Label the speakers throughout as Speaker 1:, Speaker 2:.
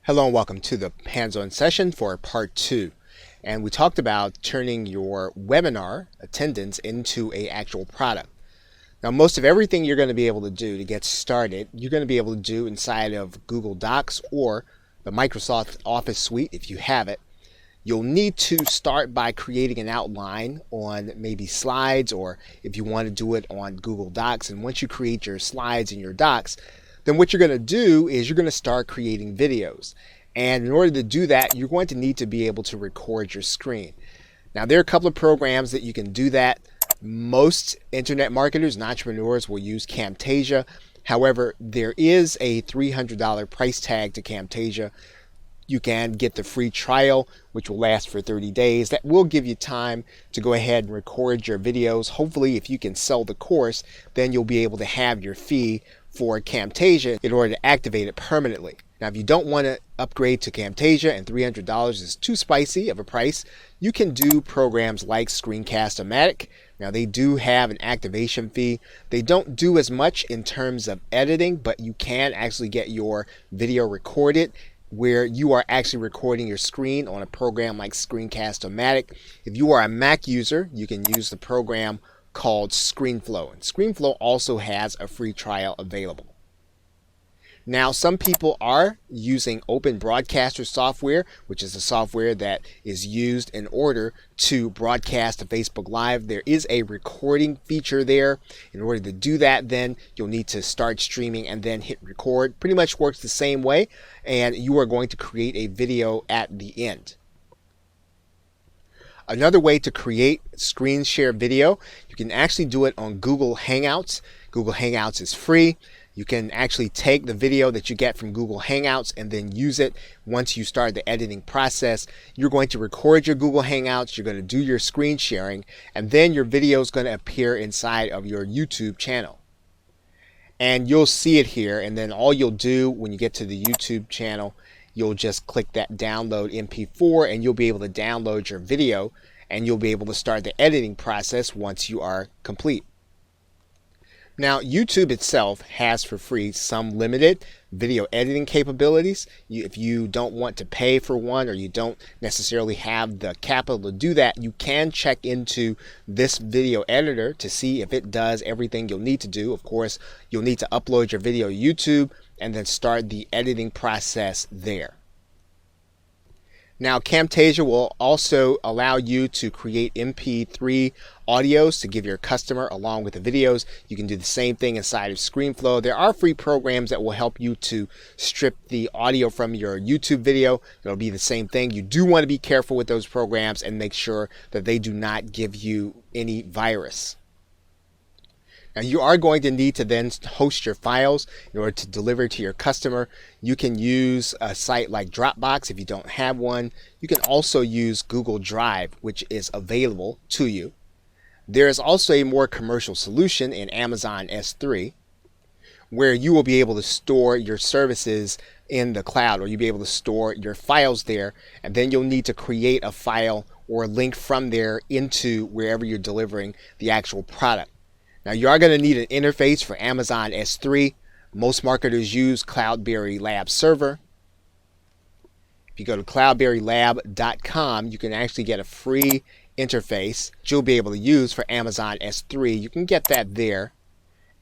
Speaker 1: Hello and welcome to the hands-on session for part 2. And we talked about turning your webinar attendance into an actual product. Now most of everything you're going to be able to do to get started, you're going to be able to do inside of Google Docs or the Microsoft Office suite if you have it. You'll need to start by creating an outline on maybe slides, or if you want to do it on Google Docs. And once you create your slides and your docs, then what you're going to do is you're going to start creating videos. And in order to do that, you're going to need to be able to record your screen. Now, there are a couple of programs that you can do that. Most internet marketers and entrepreneurs will use Camtasia. However, there is a $300 price tag to Camtasia. You can get the free trial, which will last for 30 days. That will give you time to go ahead and record your videos. Hopefully, if you can sell the course, then you'll be able to have your fee for Camtasia in order to activate it permanently. Now, if you don't want to upgrade to Camtasia and $300 is too spicy of a price, you can do programs like Screencast-O-Matic. Now, they do have an activation fee. They don't do as much in terms of editing, but you can actually get your video recorded where you are actually recording your screen on a program like Screencast-O-Matic. If you are a Mac user, you can use the program called ScreenFlow. And ScreenFlow also has a free trial available. Now, some people are using Open Broadcaster software, which is the software that is used in order to broadcast to Facebook Live. There is a recording feature there. In order to do that, then you'll need to start streaming and then hit record. Pretty much works the same way, and you are going to create a video at the end. Another way to create screen share video, you can actually do it on Google Hangouts. Google Hangouts is free. You can actually take the video that you get from Google Hangouts and then use it once you start the editing process. You're going to record your Google Hangouts, you're going to do your screen sharing, and then your video is going to appear inside of your YouTube channel. And you'll see it here, and then all you'll do when you get to the YouTube channel, you'll just click that download MP4 and you'll be able to download your video, and you'll be able to start the editing process once you are complete. Now, YouTube itself has for free some limited video editing capabilities. If you don't want to pay for one, or you don't necessarily have the capital to do that, you can check into this video editor to see if it does everything you'll need to do. Of course, you'll need to upload your video to YouTube and then start the editing process there. Now, Camtasia will also allow you to create MP3 audios to give your customer along with the videos. You can do the same thing inside of ScreenFlow. There are free programs that will help you to strip the audio from your YouTube video. It'll be the same thing. You do want to be careful with those programs and make sure that they do not give you any virus. Now, you are going to need to then host your files in order to deliver to your customer. You can use a site like Dropbox if you don't have one. You can also use Google Drive, which is available to you. There is also a more commercial solution in Amazon S3, where you will be able to store your services in the cloud, or you'll be able to store your files there, and then you'll need to create a file or a link from there into wherever you're delivering the actual product. Now, you are going to need an interface for Amazon S3. Most marketers use Cloudberry Lab Server. If you go to cloudberrylab.com, you can actually get a free interface that you'll be able to use for Amazon S3. You can get that there,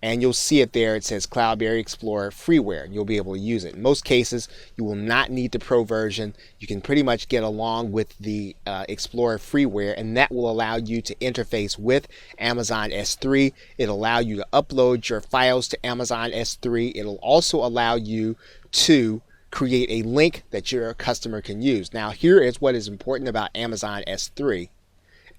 Speaker 1: and you'll see it there. It says Cloudberry Explorer Freeware, and you'll be able to use it. In most cases, you will not need the Pro version. You can pretty much get along with the Explorer Freeware, and that will allow you to interface with Amazon S3. It'll allow you to upload your files to Amazon S3. It'll also allow you to create a link that your customer can use. Now, here is what is important about Amazon S3.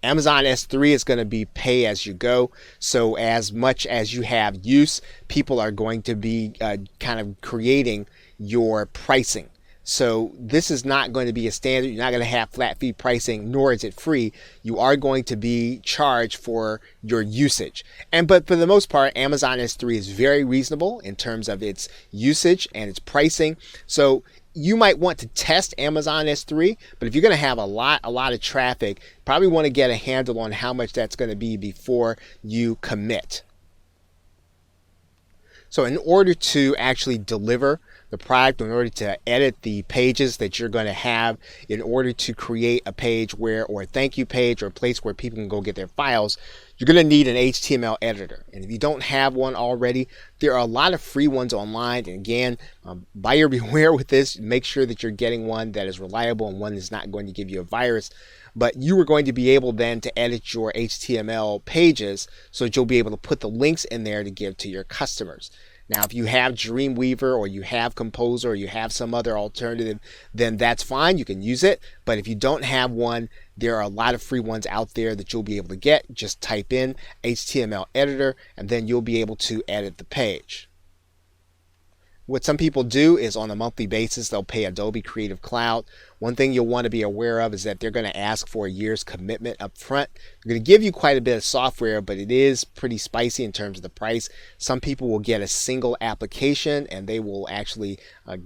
Speaker 1: Amazon S3 is going to be pay as you go. So as much as you have use, people are going to be kind of creating your pricing. So this is not going to be a standard. You're not going to have flat fee pricing, nor is it free. You are going to be charged for your usage. But for the most part, Amazon S3 is very reasonable in terms of its usage and its pricing. So you might want to test Amazon S3, but if you're going to have a lot of traffic, probably want to get a handle on how much that's going to be before you commit. So in order to actually deliver the product, in order to edit the pages that you're going to have, in order to create a page where, or a thank you page, or a place where people can go get their files, you're going to need an HTML editor. And if you don't have one already, there are a lot of free ones online. And again, buyer beware with this. Make sure that you're getting one that is reliable and one that's not going to give you a virus. But you are going to be able then to edit your HTML pages so that you'll be able to put the links in there to give to your customers. Now, if you have Dreamweaver or you have Composer or you have some other alternative, then that's fine. You can use it. But if you don't have one, there are a lot of free ones out there that you'll be able to get. Just type in HTML editor and then you'll be able to edit the page. What some people do is on a monthly basis, they'll pay Adobe Creative Cloud. One thing you'll want to be aware of is that they're going to ask for a year's commitment up front. They're going to give you quite a bit of software, but it is pretty spicy in terms of the price. Some people will get a single application and they will actually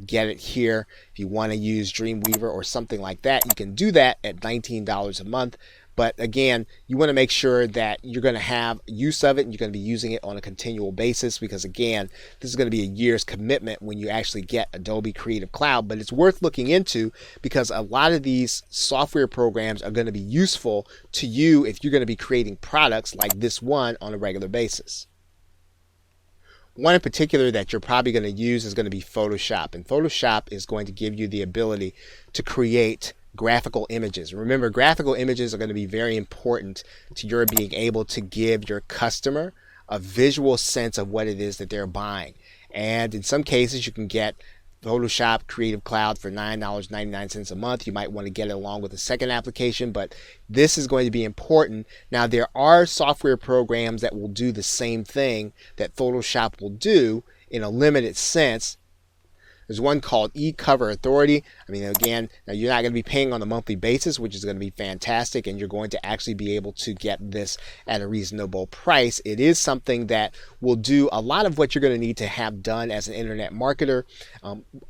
Speaker 1: get it here. If you want to use Dreamweaver or something like that, you can do that at $19 a month. But again, you want to make sure that you're going to have use of it and you're going to be using it on a continual basis, because again, this is going to be a year's commitment when you actually get Adobe Creative Cloud. But it's worth looking into because a lot of these software programs are going to be useful to you if you're going to be creating products like this one on a regular basis. One in particular that you're probably going to use is going to be Photoshop. And Photoshop is going to give you the ability to create graphical images. Remember, graphical images are going to be very important to your being able to give your customer a visual sense of what it is that they're buying. And in some cases, you can get Photoshop Creative Cloud for $9.99 a month. You might want to get it along with a second application, but this is going to be important. Now, there are software programs that will do the same thing that Photoshop will do in a limited sense. There's one called eCover Authority. I mean, again, now you're not going to be paying on a monthly basis, which is going to be fantastic, and you're going to actually be able to get this at a reasonable price. It is something that will do a lot of what you're going to need to have done as an internet marketer.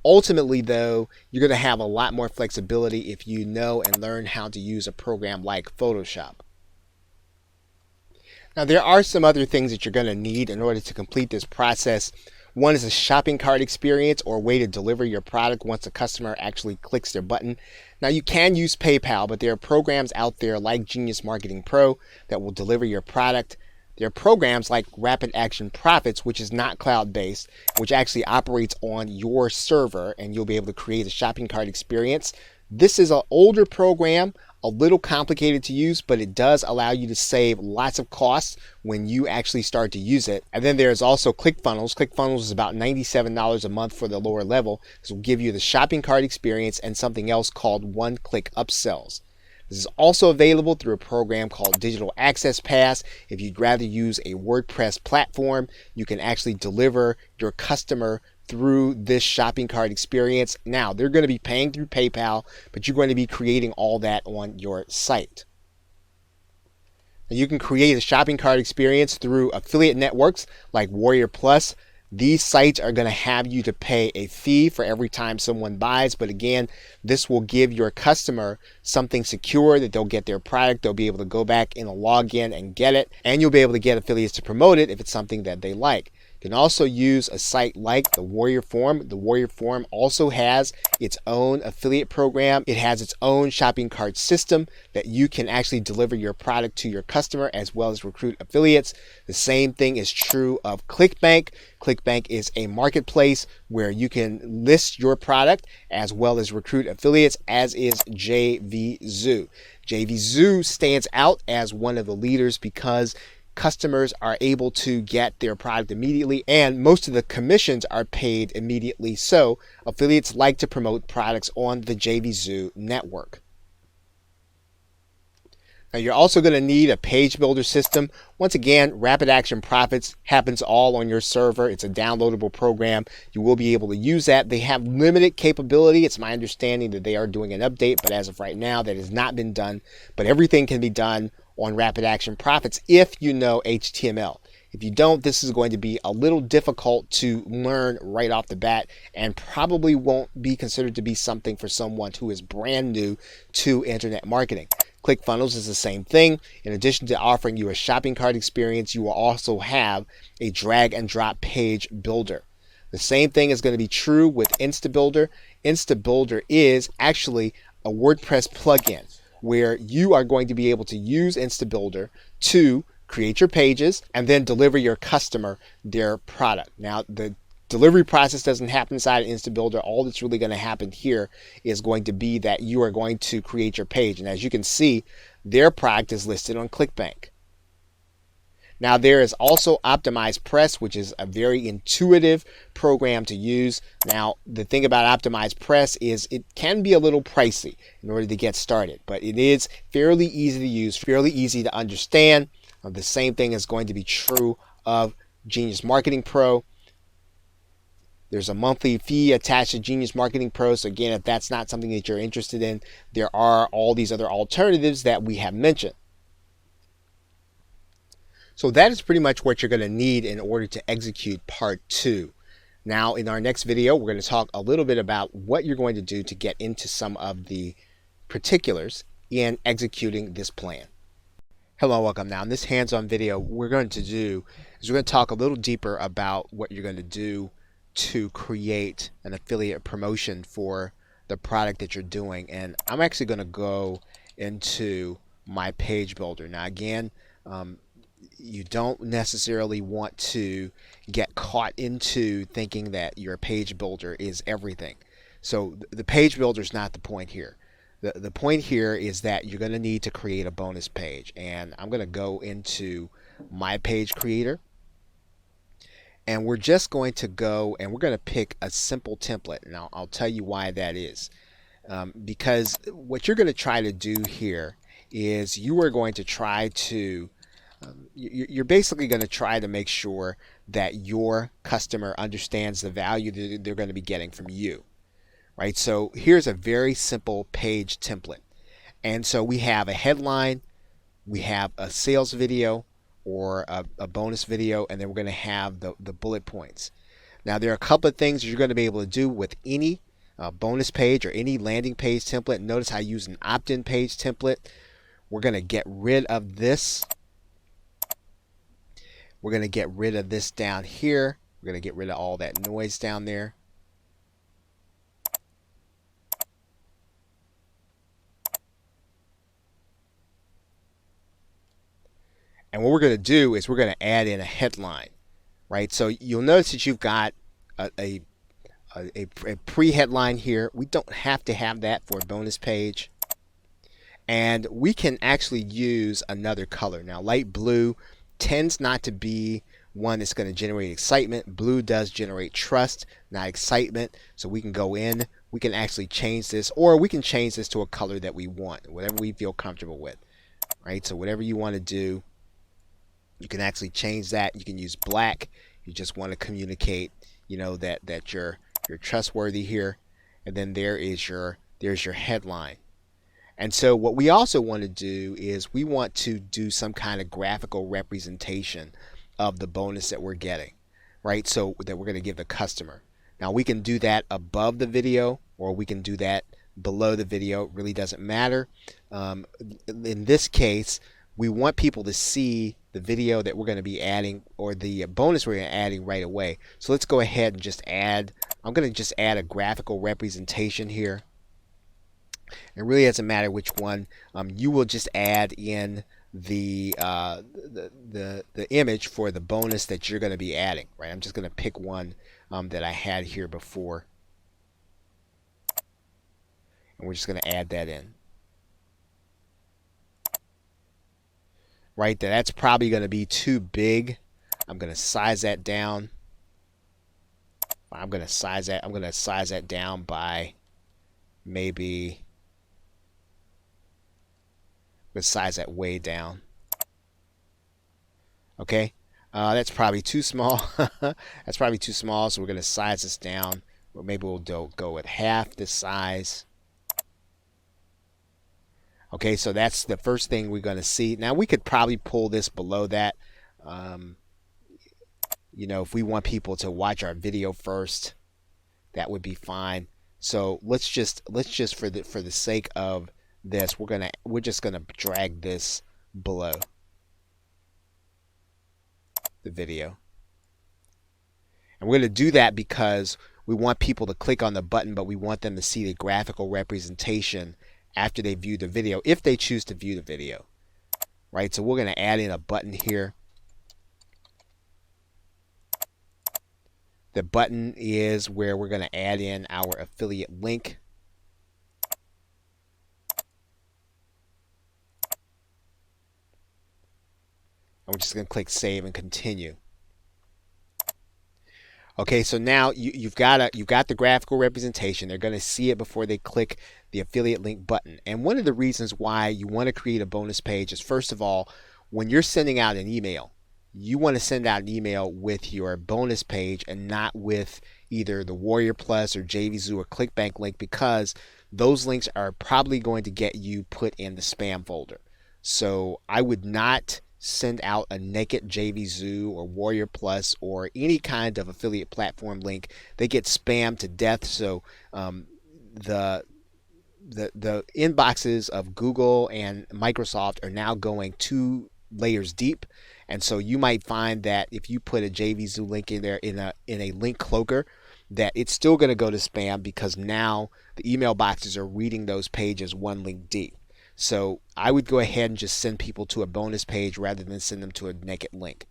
Speaker 1: Ultimately, though, you're going to have a lot more flexibility if you know and learn how to use a program like Photoshop. Now, there are some other things that you're going to need in order to complete this process. One is a shopping cart experience, or a way to deliver your product once a customer actually clicks their button. Now, you can use PayPal, but there are programs out there like Genius Marketing Pro that will deliver your product. There are programs like Rapid Action Profits, which is not cloud-based, which actually operates on your server, and you'll be able to create a shopping cart experience. This is an older program, a little complicated to use, but it does allow you to save lots of costs when you actually start to use it. And then there's also ClickFunnels. ClickFunnels is about $97 a month for the lower level. This will give you the shopping cart experience and something else called one-click upsells. This is also available through a program called Digital Access Pass. If you'd rather use a WordPress platform, you can actually deliver your customer through this shopping cart experience. Now, they're going to be paying through PayPal, but you're going to be creating all that on your site. Now, you can create a shopping cart experience through affiliate networks like Warrior Plus. These sites are going to have you to pay a fee for every time someone buys, but again, this will give your customer something secure that they'll get their product, they'll be able to go back in a login and get it, and you'll be able to get affiliates to promote it if it's something that they like. You can also use a site like the Warrior Forum. The Warrior Forum also has its own affiliate program. It has its own shopping cart system that you can actually deliver your product to your customer as well as recruit affiliates. The same thing is true of ClickBank. ClickBank is a marketplace where you can list your product as well as recruit affiliates, as is JVZoo. JVZoo stands out as one of the leaders because customers are able to get their product immediately, and most of the commissions are paid immediately. So affiliates like to promote products on the JVZoo network. Now, you're also going to need a page builder system. Once again, Rapid Action Profits happens all on your server. It's a downloadable program. You will be able to use that. They have limited capability. It's my understanding that they are doing an update, but as of right now, that has not been done. But everything can be done on Rapid Action Profits if you know HTML. If you don't, this is going to be a little difficult to learn right off the bat and probably won't be considered to be something for someone who is brand new to internet marketing. ClickFunnels is the same thing. In addition to offering you a shopping cart experience, you will also have a drag and drop page builder. The same thing is going to be true with InstaBuilder. InstaBuilder is actually a WordPress plugin where you are going to be able to use InstaBuilder to create your pages and then deliver your customer their product. Now, the delivery process doesn't happen inside of InstaBuilder. All that's really going to happen here is going to be that you are going to create your page. And as you can see, their product is listed on ClickBank. Now, there is also Optimized Press, which is a very intuitive program to use. Now, the thing about Optimized Press is it can be a little pricey in order to get started, but it is fairly easy to use, fairly easy to understand. The same thing is going to be true of Genius Marketing Pro. There's a monthly fee attached to Genius Marketing Pro. So again, if that's not something that you're interested in, there are all these other alternatives that we have mentioned. So that is pretty much what you're going to need in order to execute part 2. Now, in our next video, we're going to talk a little bit about what you're going to do to get into some of the particulars in executing this plan. Hello, welcome. Now, in this hands-on video, we're going to talk a little deeper about what you're going to do to create an affiliate promotion for the product that you're doing. And I'm actually going to go into my page builder. Now, again, you don't necessarily want to get caught into thinking that your page builder is everything. So the page builder is not the point here. The point here is that you're going to need to create a bonus page. And I'm going to go into my page creator. And we're just going to go and we're going to pick a simple template. And I'll tell you why that is. Because what you're going to try to do here is you are going to try to you're basically going to try to make sure that your customer understands the value that they're going to be getting from you, right? So here's a very simple page template. And so we have a headline, we have a sales video or a bonus video, and then we're going to have the bullet points. Now, there are a couple of things you're going to be able to do with any bonus page or any landing page template. Notice I use an opt-in page template. We're going to get rid of this. We're going to get rid of this down here. We're going to get rid of all that noise down there. And what we're going to do is we're going to add in a headline, right? So you'll notice that you've got a pre-headline here. We don't have to have that for a bonus page. And we can actually use another color. Now, light blue tends not to be one that's going to generate excitement. Blue does generate trust, not excitement. So we can go in, we can actually change this, or we can change this to a color that we want, whatever we feel comfortable with, right? So whatever you want to do, you can actually change that. You can use black. You just want to communicate, you know, that you're trustworthy here. And then there's your headline. And so what we also want to do is we want to do some kind of graphical representation of the bonus that we're getting, right? So that we're going to give the customer. Now we can do that above the video or we can do that below the video. It really doesn't matter. In this case, we want people to see the video that we're going to be adding or the bonus we're adding right away. So let's go ahead and just add, I'm going to just add a graphical representation here. It really doesn't matter which one. You will just add in the image for the bonus that you're going to be adding, right? I'm just going to pick one that I had here before, and we're just going to add that in. Right, that's probably going to be too big. I'm going to size that down. I'm going to size that down by maybe. Let's size that way down. Okay, that's probably too small. That's probably too small. So we're going to size this down. Or maybe we'll go with half this size. Okay, so that's the first thing we're going to see. Now we could probably pull this below that. You know, if we want people to watch our video first, that would be fine. So let's just for the sake of this, we're just gonna drag this below the video. And we're going to do that because we want people to click on the button, but we want them to see the graphical representation after they view the video, if they choose to view the video, right? So we're going to add in a button here. The button is where we're going to add in our affiliate link. And we're just going to click save and continue. Okay, so now you've got the graphical representation. They're going to see it before they click the affiliate link button. And one of the reasons why you want to create a bonus page is, first of all, when you're sending out an email, you want to send out an email with your bonus page and not with either the Warrior Plus or JVZoo or ClickBank link, because those links are probably going to get you put in the spam folder. So I would not send out a naked JVZoo or Warrior Plus or any kind of affiliate platform link. They get spammed to death. So the inboxes of Google and Microsoft are now going 2 layers deep, and so you might find that if you put a JVZoo link in there in a link cloaker, that it's still going to go to spam, because now the email boxes are reading those pages 1 link deep. So I would go ahead and just send people to a bonus page rather than send them to a naked link.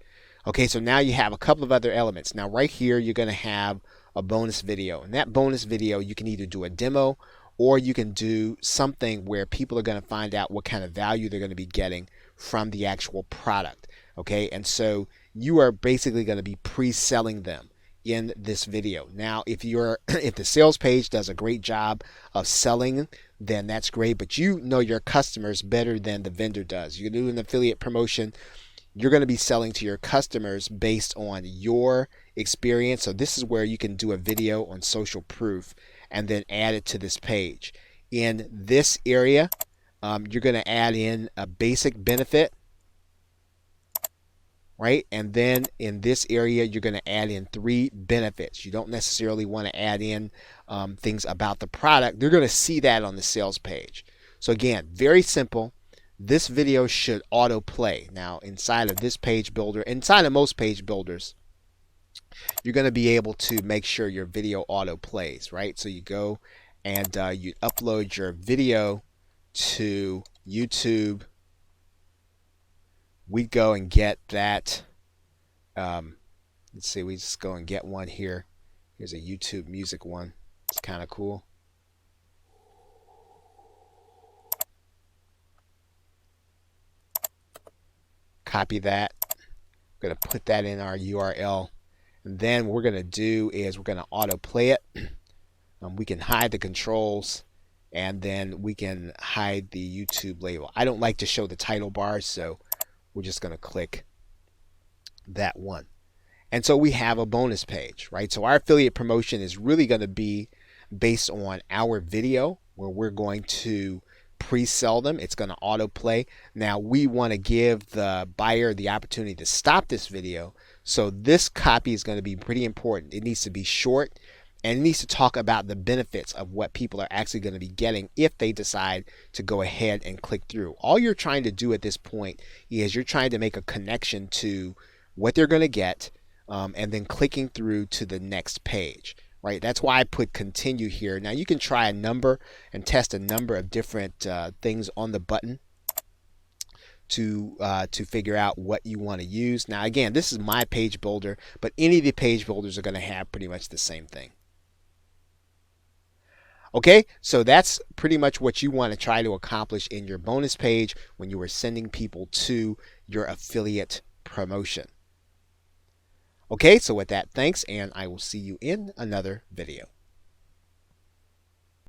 Speaker 1: Okay, so now you have a couple of other elements. Now right here you're going to have a bonus video, and that bonus video you can either do a demo, or you can do something where people are going to find out what kind of value they're going to be getting from the actual product. Okay, and so you are basically going to be pre-selling them in this video. Now if the sales page does a great job of selling, then that's great, but you know your customers better than the vendor does. You're doing an affiliate promotion, you're going to be selling to your customers based on your experience. So this is where you can do a video on social proof and then add it to this page. In this area, you're going to add in a basic benefit, right? And then in this area, you're going to add in 3 benefits. You don't necessarily want to add in things about the product. They're going to see that on the sales page. So again, very simple. This video should auto play. Now inside of this page builder, inside of most page builders, you're going to be able to make sure your video auto plays, right? So you go and you upload your video to YouTube. We go and get that. Let's see, we just go and get one here. Here's a YouTube music one. It's kind of cool. Copy that. We're going to put that in our URL. And then what we're going to do is we're going to auto play it. We can hide the controls, and then we can hide the YouTube label. I don't like to show the title bar, so we're just going to click that one. And so we have a bonus page, right? So our affiliate promotion is really going to be based on our video, where we're going to pre-sell them. It's going to autoplay. Now we want to give the buyer the opportunity to stop this video. So this copy is going to be pretty important. It needs to be short, and it needs to talk about the benefits of what people are actually going to be getting if they decide to go ahead and click through. All you're trying to do at this point is you're trying to make a connection to what they're going to get, and then clicking through to the next page. Right? That's why I put continue here. Now you can try a number and test a number of different things on the button to figure out what you want to use. Now again, this is my page builder, but any of the page builders are going to have pretty much the same thing. Okay, so that's pretty much what you want to try to accomplish in your bonus page when you are sending people to your affiliate promotion. Okay, so with that, thanks, and I will see you in another video.